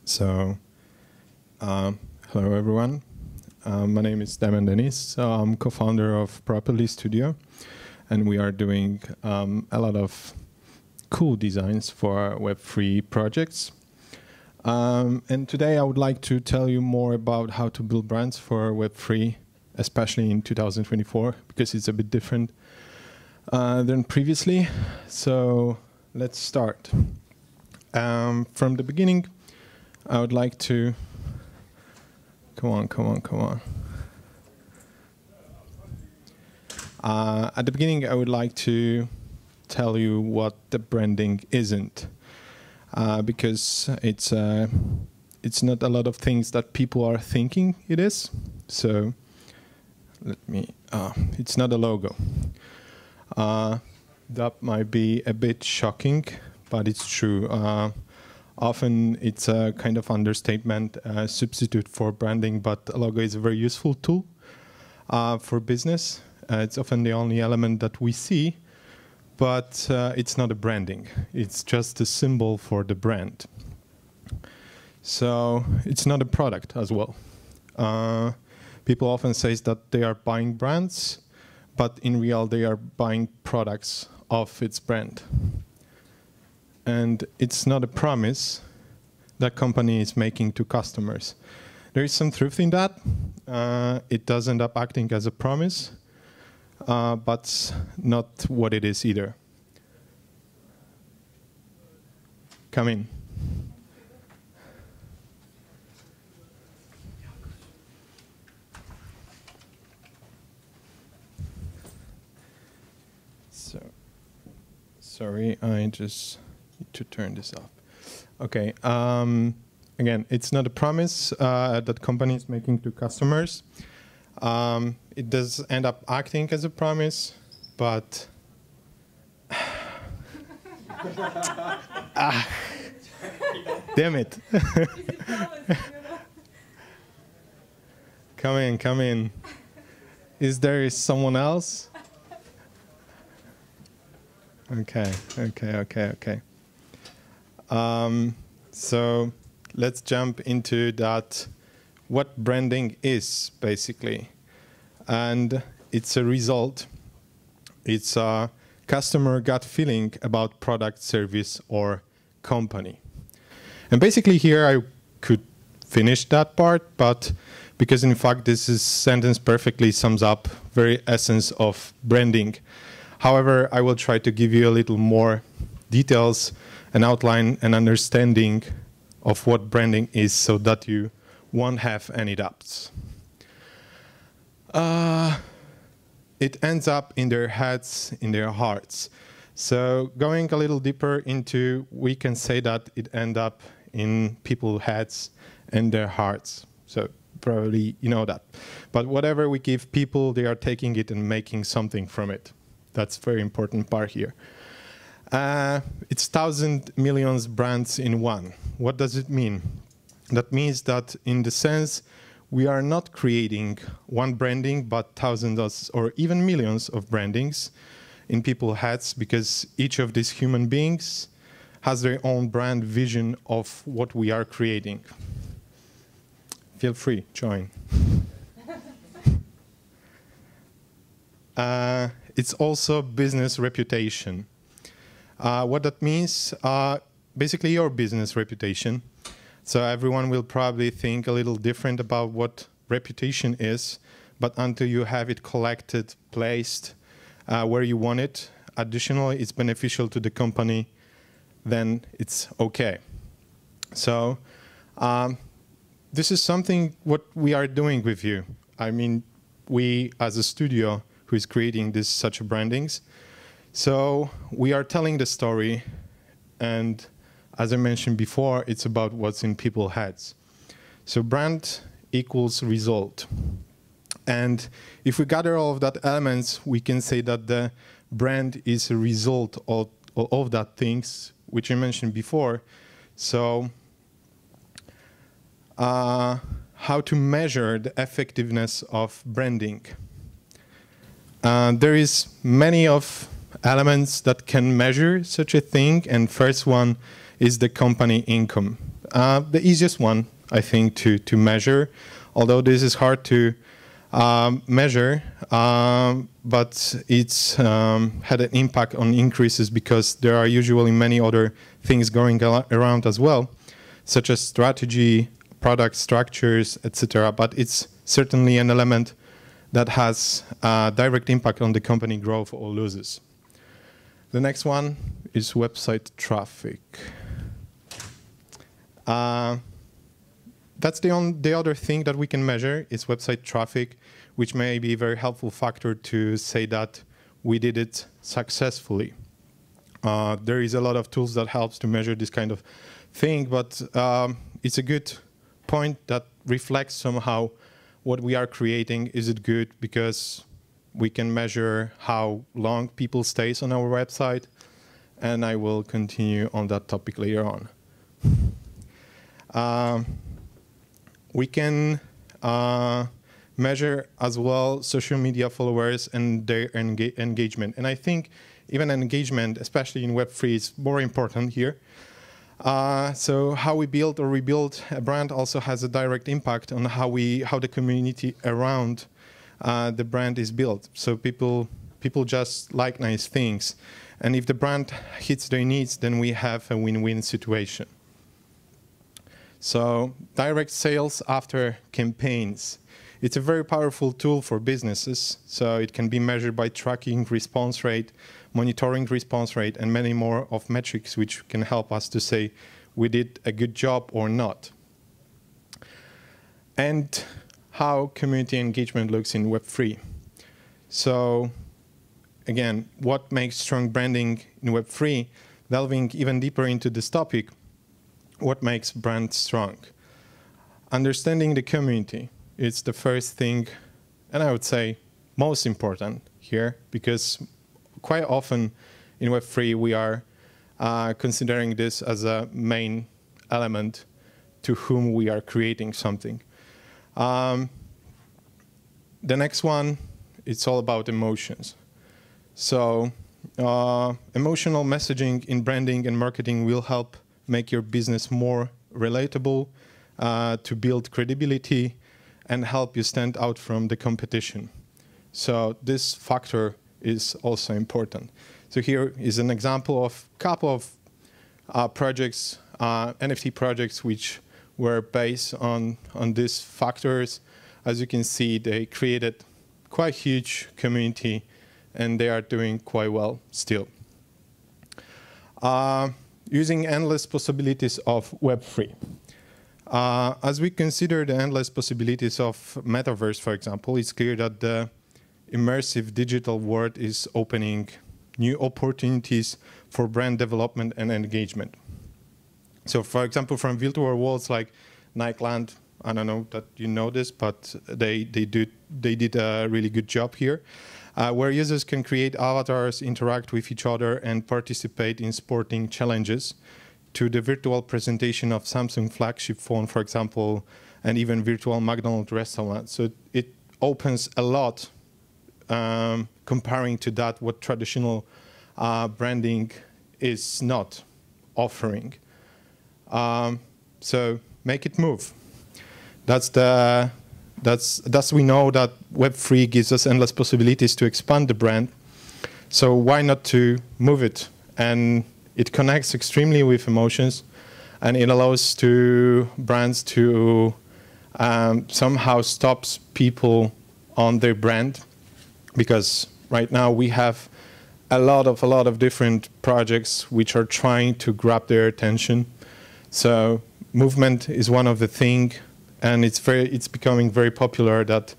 So, hello everyone. My name is Damian Denis. I'm co-founder of Properly Studio, and we are doing a lot of cool designs for Web3 projects. And today I would like to tell you more about how to build brands for Web3, especially in 2024, because it's a bit different than previously. So let's start. From the beginning, I would like to, come on. At the beginning, I would like to tell you what the branding isn't, because it's not a lot of things that people are thinking it is. So it's not a logo. That might be a bit shocking, but it's true. Often it's a kind of understatement, substitute for branding, but a logo is a very useful tool for business. It's often the only element that we see, but it's not a branding. It's just a symbol for the brand. So it's not a product as well. People often say that they are buying brands, but in real they are buying products of its brand. And it's not a promise that company is making to customers. There is some truth in that. It does end up acting as a promise, but not what it is either. Come in. So, sorry, I just need to turn this off. Okay. Again, it's not a promise that company is making to customers. It does end up acting as a promise, but damn it! Come in. Is there someone else? Okay. So let's jump into that. What branding is, basically. And it's a result. It's a customer gut feeling about product, service, or company. And basically here I could finish that part, but because in fact this sentence perfectly sums up very essence of branding. However, I will try to give you a little more details, an outline, an understanding of what branding is so that you won't have any doubts. It ends up in their heads, in their hearts. So going a little deeper into, we can say that it ends up in people's heads and their hearts. So probably you know that. But whatever we give people, they are taking it and making something from it. That's a very important part here. It's 1,000 million brands in one. What does it mean? That means that in the sense we are not creating one branding, but thousands or even millions of brandings in people's heads, because each of these human beings has their own brand vision of what we are creating. Feel free, join. It's also business reputation. What that means, basically your business reputation. So everyone will probably think a little different about what reputation is, but until you have it collected, placed where you want it, additionally it's beneficial to the company, then it's okay. So this is something what we are doing with you. I mean, we as a studio who is creating such brandings. So we are telling the story, and as I mentioned before, it's about what's in people's heads. So brand equals result. And if we gather all of that elements, we can say that the brand is a result of that things, which I mentioned before. So how to measure the effectiveness of branding? There is many of elements that can measure such a thing, and first one is the company income. the easiest one, I think, to measure, although this is hard to measure, but it's had an impact on increases because there are usually many other things going around as well, such as strategy, product structures, etc. But it's certainly an element that has a direct impact on the company growth or losses. The next one is website traffic. That's the other thing that we can measure is website traffic, which may be a very helpful factor to say that we did it successfully. There is a lot of tools that helps to measure this kind of thing, but it's a good point that reflects somehow what we are creating. Is it good? Because we can measure how long people stays on our website, and I will continue on that topic later on. We can measure as well social media followers and their engagement. And I think even engagement, especially in Web3, is more important here. So how we build or rebuild a brand also has a direct impact on how the community around the brand is built. So people just like nice things. And if the brand hits their needs, then we have a win-win situation. So direct sales after campaigns. It's a very powerful tool for businesses. So it can be measured by tracking response rate, monitoring response rate, and many more of metrics which can help us to say we did a good job or not. And how community engagement looks in Web3. So again, what makes strong branding in Web3? Delving even deeper into this topic, what makes brands strong? Understanding the community is the first thing, and I would say most important here, because quite often in Web3 we are considering this as a main element to whom we are creating something. The next one, it's all about emotions. So emotional messaging in branding and marketing will help make your business more relatable, to build credibility, and help you stand out from the competition. So this factor is also important. So here is an example of a couple of projects, NFT projects, which were based on these factors. As you can see, they created quite huge community, and they are doing quite well still. Using endless possibilities of Web3. As we consider the endless possibilities of metaverse, for example, it's clear that the immersive digital world is opening new opportunities for brand development and engagement. So, for example, from virtual worlds like Nightland, I don't know that you know this, but they did a really good job here, where users can create avatars, interact with each other, and participate in sporting challenges, to the virtual presentation of Samsung flagship phone, for example, and even virtual McDonald's restaurant. So it opens a lot comparing to that what traditional branding is not offering. So make it move. Thus we know that Web3 gives us endless possibilities to expand the brand. So why not to move it? And it connects extremely with emotions, and it allows to brands to somehow stops people on their brand, because right now we have a lot of different projects which are trying to grab their attention. So movement is one of the things, and it's becoming very popular that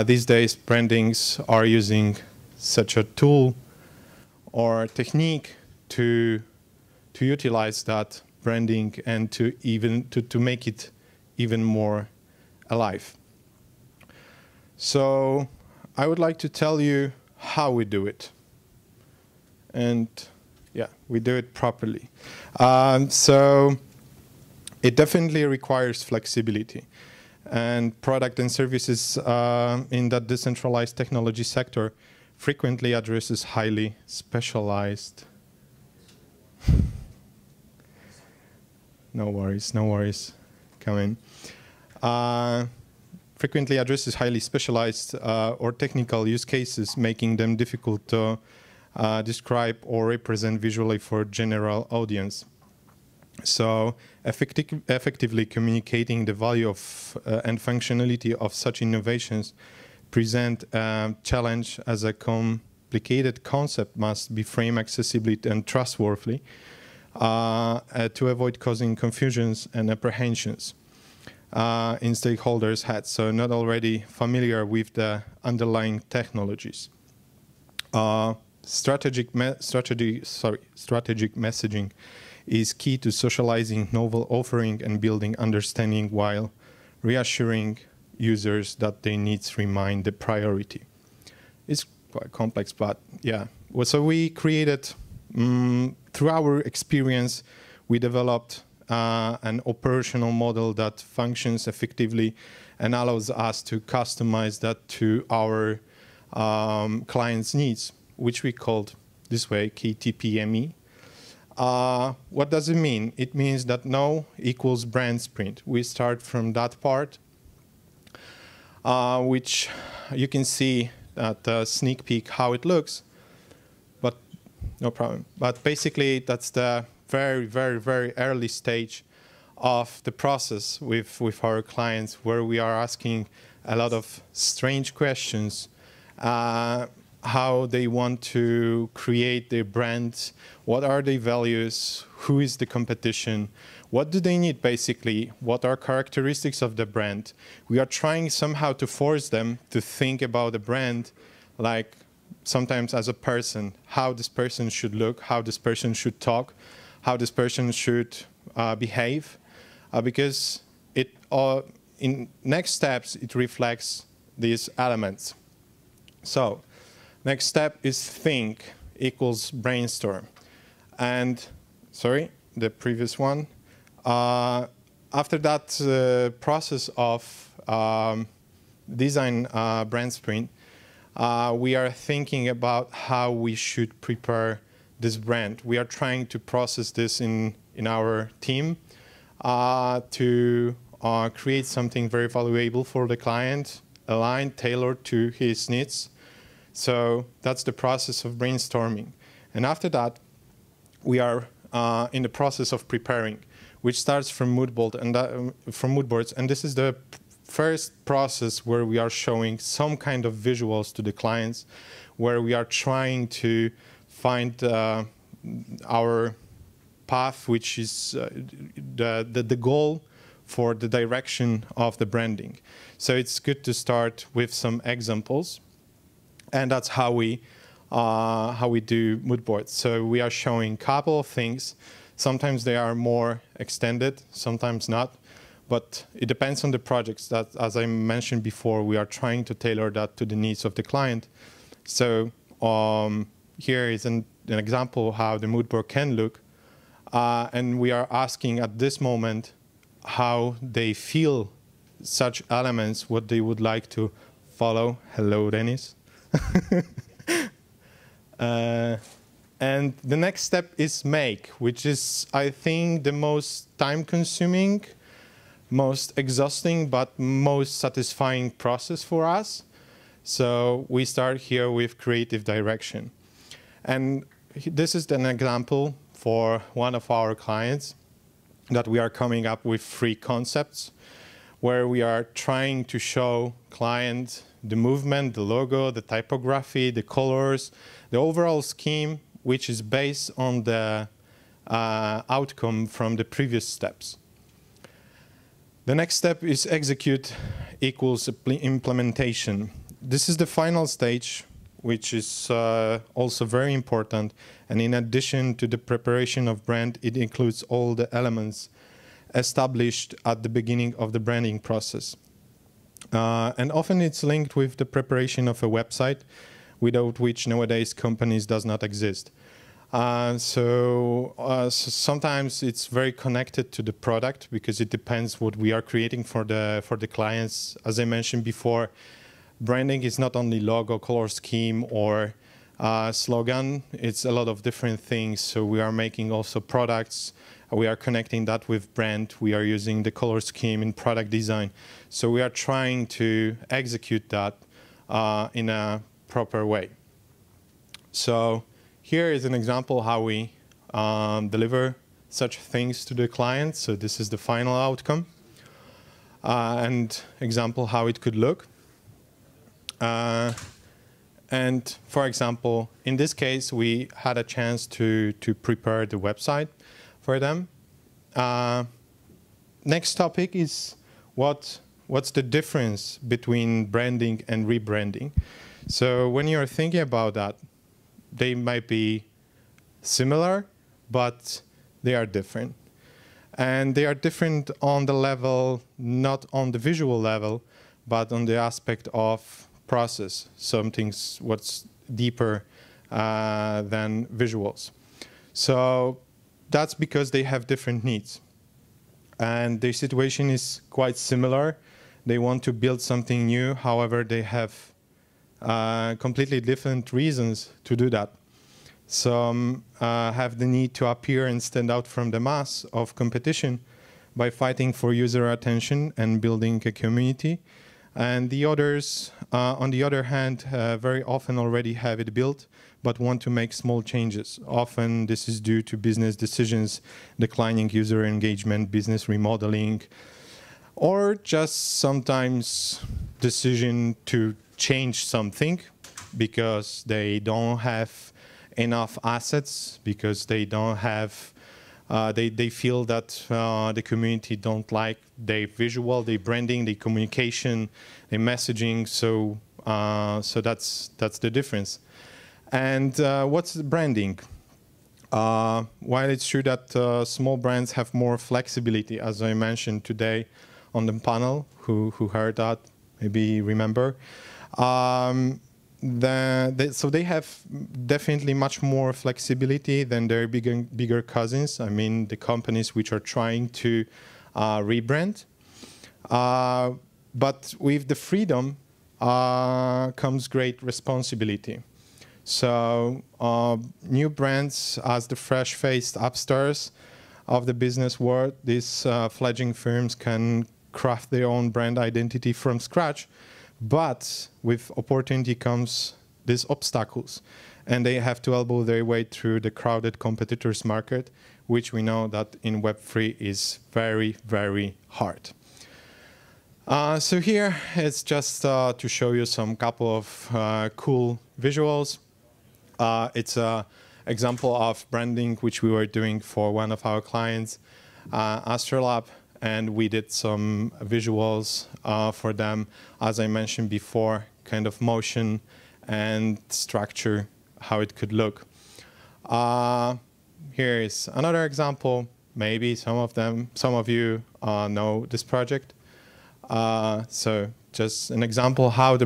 these days brandings are using such a tool or technique to utilize that branding and to make it even more alive. So I would like to tell you how we do it. And yeah, we do it properly. So it definitely requires flexibility. And product and services in that decentralized technology sector frequently addresses highly specialized No worries, no worries. Come in. Frequently addresses highly specialized or technical use cases, making them difficult to describe or represent visually for general audience. So effectively communicating the value of and functionality of such innovations present a challenge, as a complicated concept must be framed accessibly and trustworthy to avoid causing confusions and apprehensions in stakeholders' heads, so not already familiar with the underlying technologies. Strategic messaging is key to socializing novel offering and building understanding, while reassuring users that their needs remain the priority. It's quite complex, but yeah. So we created, through our experience, we developed an operational model that functions effectively and allows us to customize that to our clients' needs, which we called this way KTPME. What does it mean? It means that no equals brand sprint. We start from that part, which you can see at a sneak peek how it looks, but no problem. But basically, that's the very, very, very early stage of the process with our clients, where we are asking a lot of strange questions, how they want to create their brand, what are their values, who is the competition, what do they need basically, what are characteristics of the brand. We are trying somehow to force them to think about the brand like sometimes as a person, how this person should look, how this person should talk, how this person should behave, because it in next steps it reflects these elements. So next step is think equals brainstorm. And sorry, the previous one. After that process of design brand sprint, we are thinking about how we should prepare this brand. We are trying to process this in our team to create something very valuable for the client, aligned, tailored to his needs. So that's the process of brainstorming. And after that, we are in the process of preparing, which starts from mood boards. And this is the first process where we are showing some kind of visuals to the clients, where we are trying to find our path, which is the goal for the direction of the branding. So it's good to start with some examples, and that's how we do mood boards. So we are showing a couple of things. Sometimes they are more extended, sometimes not, but it depends on the projects. That, as I mentioned before, we are trying to tailor that to the needs of the client. So here is an example how the mood board can look, and we are asking at this moment how they feel such elements, what they would like to follow. Hello, Denis. And the next step is make, which is, I think, the most time-consuming, most exhausting, but most satisfying process for us. So we start here with creative direction. And this is an example for one of our clients that we are coming up with 3 concepts, where we are trying to show client the movement, the logo, the typography, the colors, the overall scheme, which is based on the outcome from the previous steps. The next step is execute equals implementation. This is the final stage, which is also very important. And in addition to the preparation of brand, it includes all the elements established at the beginning of the branding process. And often it's linked with the preparation of a website, without which nowadays companies does not exist. So sometimes it's very connected to the product, because it depends what we are creating for the clients. As I mentioned before, branding is not only logo, color scheme, or slogan. It's a lot of different things. So we are making also products We are connecting that with brand. We are using the color scheme in product design. So we are trying to execute that in a proper way. So here is an example how we deliver such things to the client. So this is the final outcome. And example how it could look. And for example, in this case, we had a chance to prepare the website for them. Next topic is what's the difference between branding and rebranding. So when you're thinking about that, they might be similar, but they are different. And they are different on the level, not on the visual level, but on the aspect of process, something's what's deeper than visuals. So that's because they have different needs. And their situation is quite similar. They want to build something new, however, they have completely different reasons to do that. Some have the need to appear and stand out from the mass of competition by fighting for user attention and building a community. And the others, on the other hand, very often already have it built, but want to make small changes. Often this is due to business decisions, declining user engagement, business remodeling, or just sometimes decision to change something because they don't have enough assets, because they don't have they feel that the community don't like their visual, their branding, their communication, their messaging. So so that's the difference. And what's the branding? While it's true that small brands have more flexibility, as I mentioned today on the panel, who heard that, maybe remember. So they have definitely much more flexibility than their bigger cousins. I mean, the companies which are trying to rebrand. But with the freedom comes great responsibility. So new brands as the fresh-faced upstarts of the business world, these fledgling firms can craft their own brand identity from scratch. But with opportunity comes these obstacles, and they have to elbow their way through the crowded competitors market, which we know that in Web3 is very, very hard. So here it's just to show you some couple of cool visuals. It's an example of branding which we were doing for one of our clients, Astrolab. And we did some visuals for them, as I mentioned before, kind of motion and structure, how it could look. Here is another example. Maybe some of you know this project. So just an example how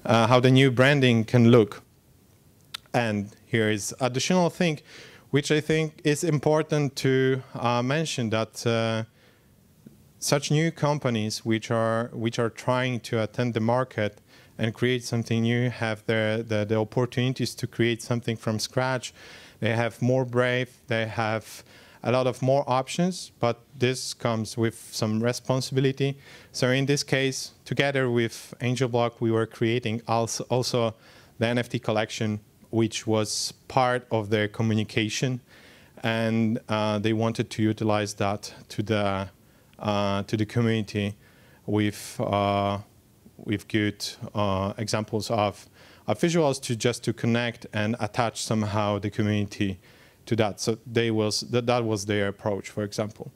how the new branding can look. And here is additional thing, which I think is important to mention, that such new companies which are trying to attend the market and create something new have the opportunities to create something from scratch. They have more brave, they have a lot of more options, but this comes with some responsibility. So in this case, together with AngelBlock, we were creating also the NFT collection, which was part of their communication, and they wanted to utilize that to the community with good examples of visuals to connect and attach somehow the community to that. So that was their approach, for example.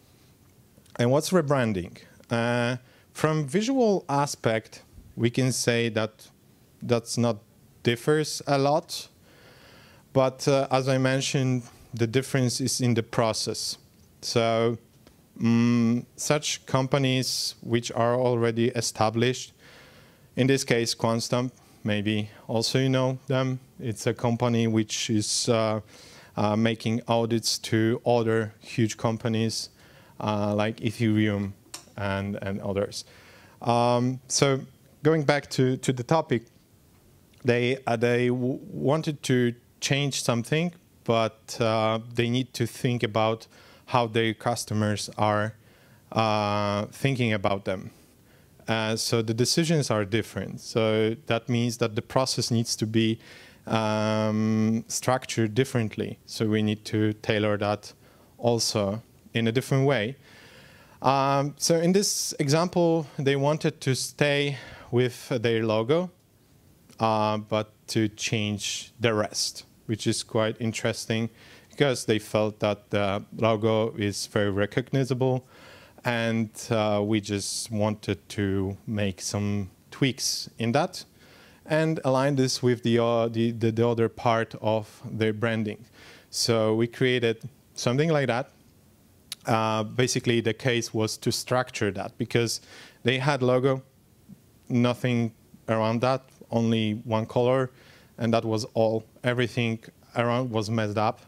And what's rebranding? From visual aspect, we can say that's not differs a lot. But as I mentioned, the difference is in the process. So such companies which are already established, in this case, Quantstamp, maybe also you know them. It's a company which is making audits to other huge companies like Ethereum and others. So going back to the topic, they wanted to change something, but they need to think about how their customers are thinking about them. So the decisions are different. So that means that the process needs to be structured differently. So we need to tailor that also in a different way. So in this example, they wanted to stay with their logo, but to change the rest, which is quite interesting because they felt that the logo is very recognizable, and we just wanted to make some tweaks in that and align this with the other part of their branding. So we created something like that. Basically, the case was to structure that because they had logo, nothing around that, only one color, and that was all. Everything around was messed up.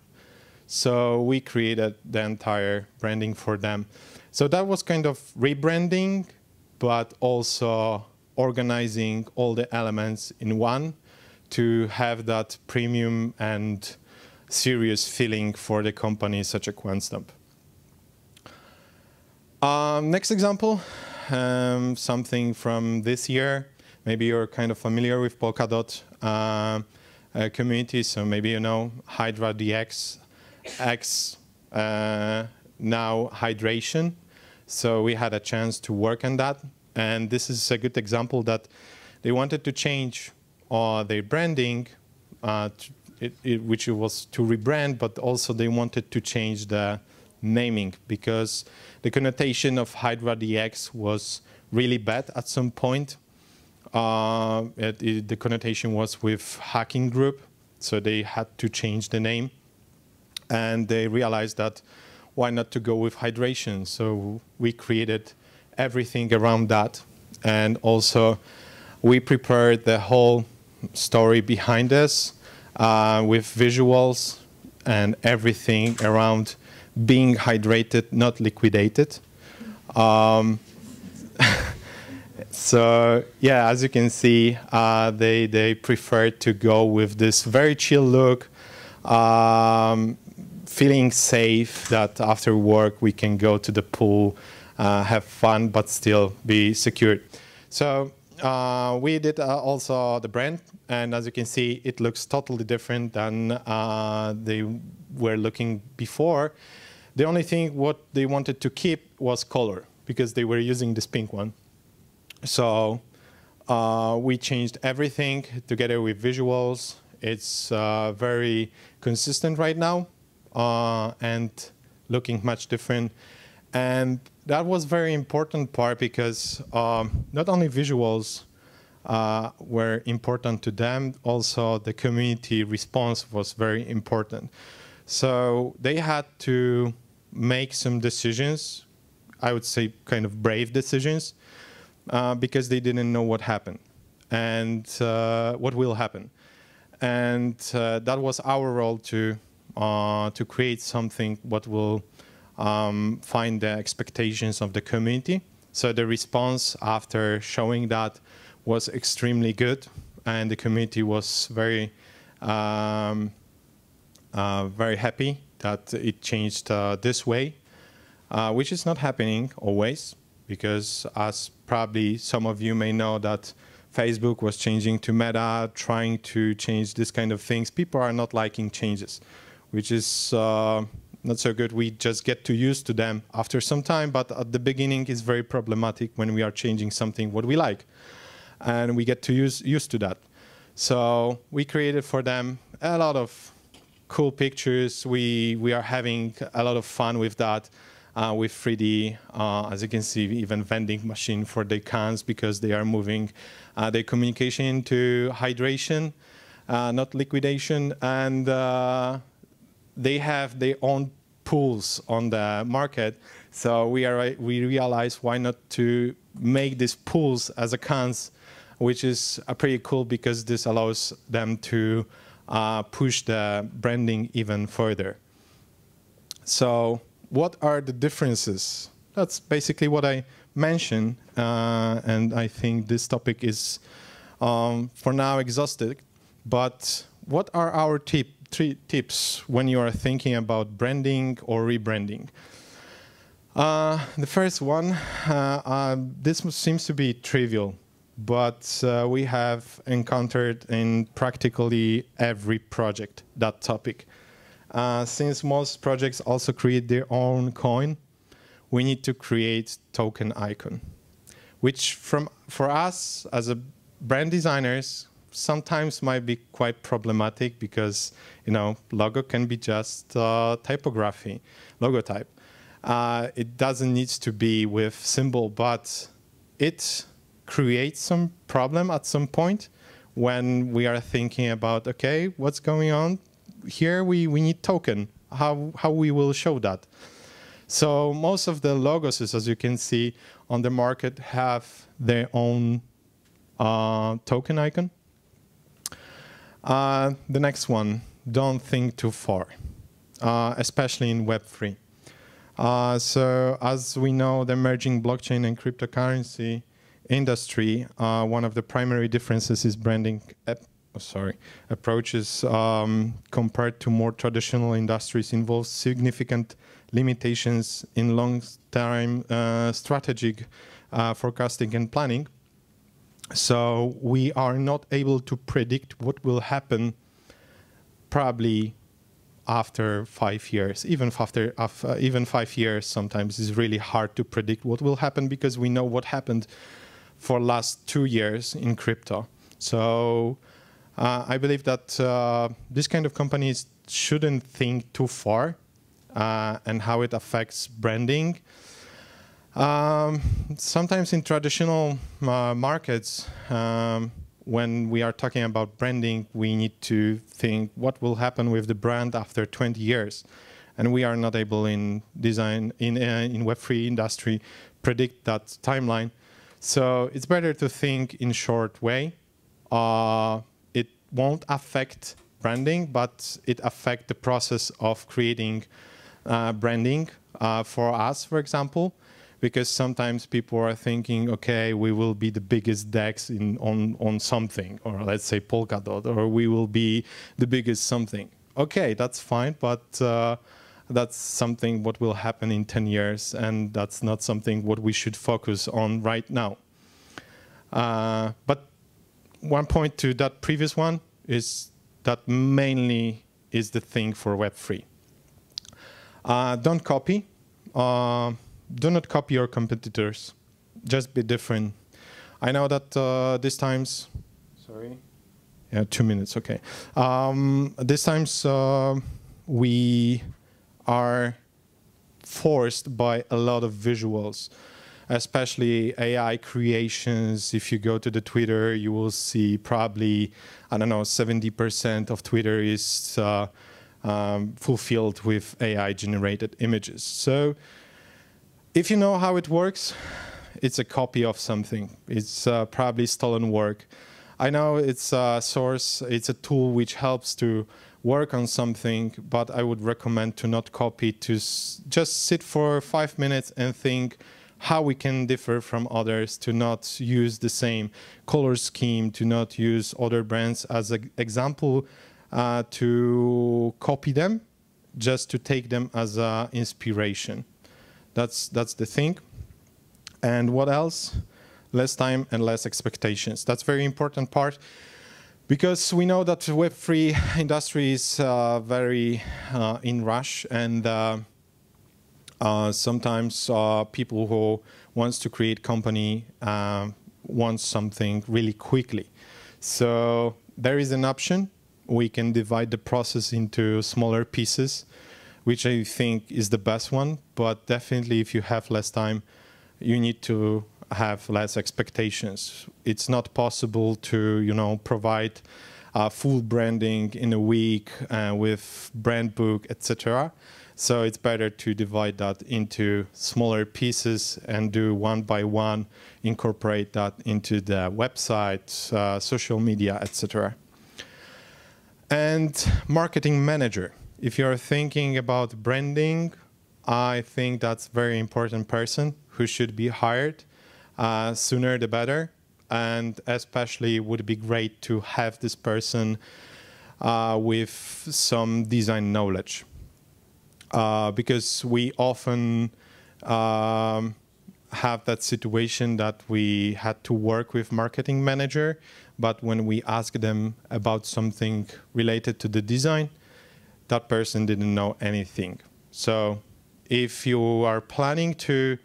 So we created the entire branding for them. So that was kind of rebranding, but also organizing all the elements in one to have that premium and serious feeling for the company such as QuantStump. Next example, something from this year. Maybe you're kind of familiar with Polkadot community, so maybe you know Hydra DX, X, now hydration. So we had a chance to work on that, and this is a good example that they wanted to change their branding, which was to rebrand, but also they wanted to change the naming because the connotation of Hydra DX was really bad at some point. The connotation was with hacking group, so they had to change the name, and they realized that why not to go with hydration? So we created everything around that, and also we prepared the whole story behind us with visuals and everything around being hydrated, not liquidated. So yeah, as you can see, they preferred to go with this very chill look, feeling safe that after work we can go to the pool, have fun, but still be secured. So we did also the brand, and as you can see, it looks totally different than they were looking before. The only thing what they wanted to keep was color, because they were using this pink one. So we changed everything together with visuals. It's very consistent right now and looking much different. And that was very important part because not only visuals were important to them, also the community response was very important. So they had to make some decisions, I would say kind of brave decisions, because they didn't know what happened and what will happen. And that was our role to create something what will find the expectations of the community. So the response after showing that was extremely good, and the community was very very happy that it changed this way, which is not happening always, because as probably some of you may know that Facebook was changing to Meta, trying to change this kind of things. People are not liking changes, which is not so good. We just get too used to them after some time, but at the beginning it's very problematic when we are changing something what we like, and we get too used to that. So we created for them a lot of cool pictures. We are having a lot of fun with that, with 3D, as you can see, even vending machine for the cans, because they are moving their communication into hydration, not liquidation, and they have their own pools on the market. So we realized why not to make these pools as a cans, which is pretty cool because this allows them to push the branding even further. So what are the differences? That's basically what I mentioned, and I think this topic is for now exhausted. But what are our 3 tips when you are thinking about branding or rebranding. The first one, this seems to be trivial, but we have encountered in practically every project that topic. Since most projects also create their own coin, we need to create token icon, which for us as a brand designers sometimes might be quite problematic because, logo can be just typography, logo type. It doesn't need to be with symbol, but it creates some problem at some point when we are thinking about, okay, what's going on here? We need token. How we will show that? So most of the logos, as you can see on the market, have their own token icon. The next one, don't think too far, especially in Web3. So as we know, the emerging blockchain and cryptocurrency industry, one of the primary differences is branding approaches compared to more traditional industries involves significant limitations in long-term strategic forecasting and planning. So we are not able to predict what will happen probably after 5 years. Even 5 years sometimes is really hard to predict what will happen because we know what happened for last 2 years in crypto. So I believe that this kind of companies shouldn't think too far and how it affects branding. Sometimes in traditional markets, when we are talking about branding, we need to think what will happen with the brand after 20 years. And we are not able in design, in Web3 industry, predict that timeline. So it's better to think in short way. It won't affect branding, but it affects the process of creating branding for us, for example. Because sometimes people are thinking, okay, we will be the biggest DEX on something, or let's say Polkadot, or we will be the biggest something. Okay, that's fine, but that's something what will happen in 10 years, and that's not something what we should focus on right now. But one point to that previous one is that mainly is the thing for Web3. Don't copy. Do not copy your competitors. Just be different. I know that these times, sorry, yeah, 2 minutes, okay. These times we are forced by a lot of visuals, especially AI creations. If you go to the Twitter, you will see probably, I don't know, 70% of Twitter is fulfilled with AI-generated images. So if you know how it works, it's a copy of something. It's probably stolen work. I know it's a source, it's a tool which helps to work on something, but I would recommend to not copy, to just sit for 5 minutes and think how we can differ from others, to not use the same color scheme, to not use other brands as an example, to copy them, just to take them as an inspiration. That's the thing. And what else? Less time and less expectations. That's a very important part, because we know that Web3 industry is very in rush, and sometimes people who wants to create company want something really quickly. So there is an option. We can divide the process into smaller pieces, which I think is the best one. But definitely, if you have less time, you need to have less expectations. It's not possible to, provide full branding in a week with brand book, etc. So it's better to divide that into smaller pieces and do one by one, incorporate that into the website, social media, etc. And marketing manager. If you're thinking about branding, I think that's a very important person who should be hired. Sooner the better. And especially would be great to have this person with some design knowledge. Because we often have that situation that we had to work with marketing manager, but when we ask them about something related to the design, that person didn't know anything. So if you are planning to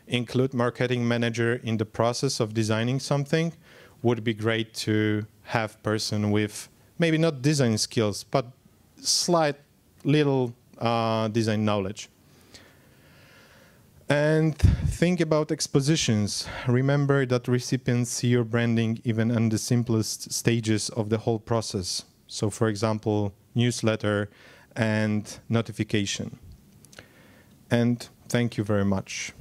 include marketing manager in the process of designing something, would be great to have person with maybe not design skills, but slight little design knowledge. And think about expositions. Remember that recipients see your branding even in the simplest stages of the whole process. So for example, newsletter and notification. And thank you very much.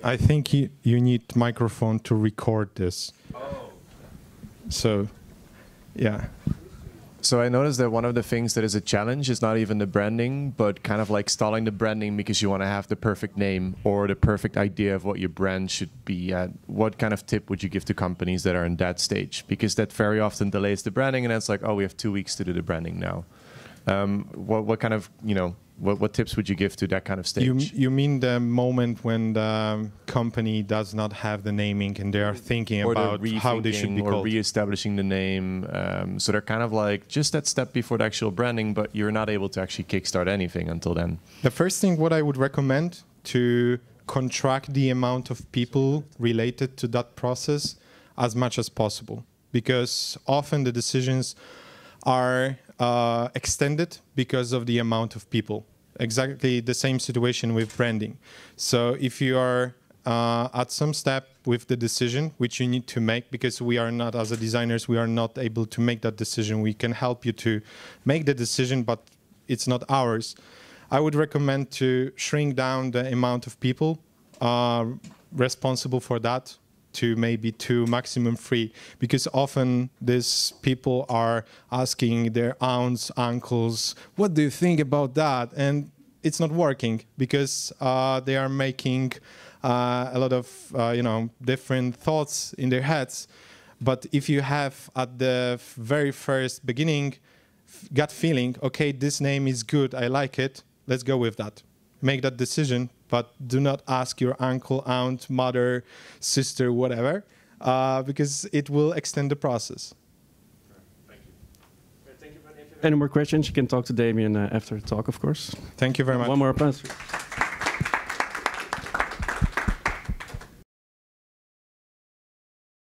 I think you need microphone to record this. Oh. So, yeah. So I noticed that one of the things that is a challenge is not even the branding, but kind of like stalling the branding because you want to have the perfect name or the perfect idea of what your brand should be at. What kind of tip would you give to companies that are in that stage? Because that very often delays the branding, and it's like, oh, we have 2 weeks to do the branding now. What kind of, what tips would you give to that kind of stage? You mean the moment when the company does not have the naming and they are thinking about how they should be called? Or re-establishing the name. So they're kind of like just that step before the actual branding, but you're not able to actually kickstart anything until then. The first thing what I would recommend to contract the amount of people related to that process as much as possible. Because often the decisions are extended because of the amount of people. Exactly the same situation with branding. So if you are at some step with the decision which you need to make, because we are not, as a designers, we are not able to make that decision. We can help you to make the decision, but it's not ours. I would recommend to shrink down the amount of people responsible for that to maybe 2, maximum 3, because often these people are asking their aunts, uncles, what do you think about that? And it's not working because they are making a lot of different thoughts in their heads. But if you have at the very first beginning gut feeling, okay, this name is good, I like it, let's go with that. Make that decision, but do not ask your uncle, aunt, mother, sister, whatever, because it will extend the process. Thank you. If you have any more questions, you can talk to Damian after the talk, of course. Thank you very much. One more answer.